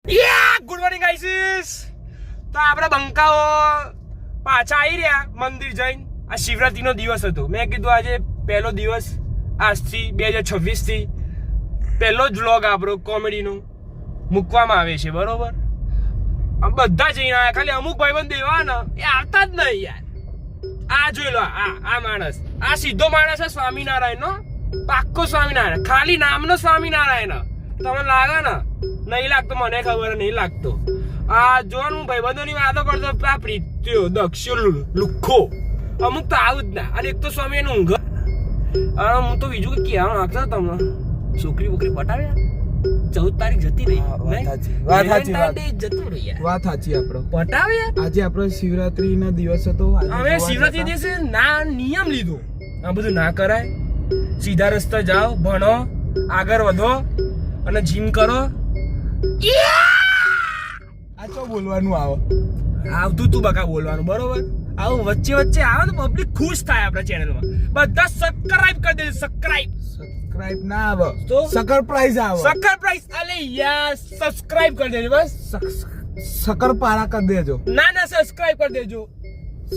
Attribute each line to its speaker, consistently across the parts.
Speaker 1: Good morning guys. તો આપણે બંકાઓ પાછા આવી રહ્યા મંદિર જઈને. આ શિવરાત્રીનો દિવસ હતો. મેં કીધું આજે પહેલો દિવસ, આજથી 2026 થી પહેલો જ વ્લોગ આપણો કોમેડીનો મૂકવામાં આવે છે, બરોબર? બધા જઈને આવ્યા, ખાલી અમુક ભાઈબંધ એવા ને એ આવતા જ નહીં યાર. આ જોઈ લો, આ માણસ, આ સીધો માણસ છે સ્વામિનારાયણ નો, પાક્કો સ્વામિનારાયણ, ખાલી નામનો સ્વામિનારાયણ. તમને લાગે ને? નહીં લાગતો, મને ખબર નહીં લાગતો. આ જોવાનું ભાઈબંધોની વાતો કરતો, આ પ્રીત્યો દક્ષો લુખ્ખો અમુક તો આવું જ ના. અને એક તો સ્વામી એનું ઊંઘ. હું તો બીજું કઈ કહેવા માંગતો તમને, છોકરી બોકરી પટાવ્યા 14 તારીખ જતી રહી.
Speaker 2: વાત સાચી. આપણો
Speaker 1: પટાવ્યા.
Speaker 2: આજે આપણો શિવરાત્રી ના દિવસ હતો.
Speaker 1: અમે શિવરાત્રી દિવસે ના નિયમ લીધો, આ બધું ના કરાય. સીધા રસ્તા જાઓ, ભણો, આગળ વધો અને જીમ કરો.
Speaker 2: આ તો બોલવાનું
Speaker 1: આવતું તું બકા બોલવાનું, બરોબર? આવું વચ્ચે વચ્ચે આવે તો પબ્લિક ખુશ થાય. આપણા ચેનલમાં બધા સબસ્ક્રાઇબ કરી દેજો.
Speaker 2: સબસ્ક્રાઇબ ના આવે
Speaker 1: તો
Speaker 2: સકર પ્રાઇઝ આવે.
Speaker 1: સકર પ્રાઇસ અલે યાર, સબસ્ક્રાઇબ કરી દેજો બસ.
Speaker 2: સકર પારા કરી દેજો.
Speaker 1: ના સબસ્ક્રાઇબ કરી દેજો.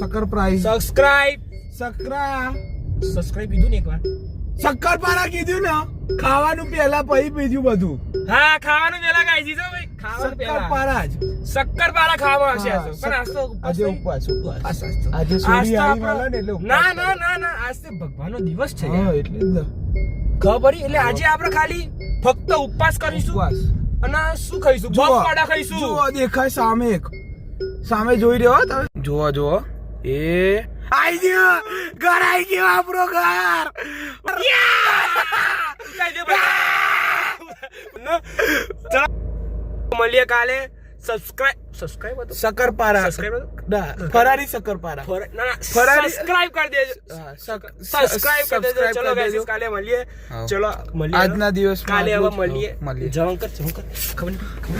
Speaker 2: સકર પ્રાઇઝ
Speaker 1: સબસ્ક્રાઇબ કીધું ને એકવાર.
Speaker 2: સક્કર પારા કીધું ને, ખાવાનું પહેલા પછી બીજું બધું.
Speaker 1: હા, ખાવાનું પેલા ગાઈ દીધો ભાઈ. ખાવાનું
Speaker 2: સક્કર
Speaker 1: પેલા
Speaker 2: પારા જ.
Speaker 1: શક્કર પારા ખાવા હશે આ તો. પણ આજ તો
Speaker 2: આજે
Speaker 1: ઉપવાસ
Speaker 2: ઉપવાસ.
Speaker 1: નહીં.
Speaker 2: આજે
Speaker 1: આજ
Speaker 2: સોરી
Speaker 1: તો
Speaker 2: આવી
Speaker 1: આપણો-
Speaker 2: મળે ને એટલે ઉપવાસ.
Speaker 1: ના આજ તો ભગવાનનો દિવસ છે
Speaker 2: હા,
Speaker 1: યાર.
Speaker 2: એટલે જ ને.
Speaker 1: ખબર એટલે આજે આપણે ખાલી ફક્ત ઉપવાસ કરીશું
Speaker 2: ઉપવાસ.
Speaker 1: અને શું ખાઈશું? બફાડા ખાઈશું.
Speaker 2: જુઓ, દેખાય સામે એક. સામે જોઈ રહ્યો હો તમે. જુઓ એ આઈ ગયો, ઘર આઈ ગયો આપણો ઘર.
Speaker 1: ચલો મળીએ કાલે. સબસ્ક્રાઇબ હતો.
Speaker 2: શક્કરપારા.
Speaker 1: સબસ્ક્રાઇબ હતો.
Speaker 2: ફરારી શક્કરપારા. ફરારી-
Speaker 1: સબસ્ક્રાઇબ કરી દેજો. સબસ્ક્રાઇબ કરી દેજો. ચલો ગાઈસ, કાલે મળીએ.
Speaker 2: હા.
Speaker 1: ચલો મળીએ.
Speaker 2: આજના દિવસ
Speaker 1: કાલે હવે મળીએ. જવાન કર ખબર નહીં.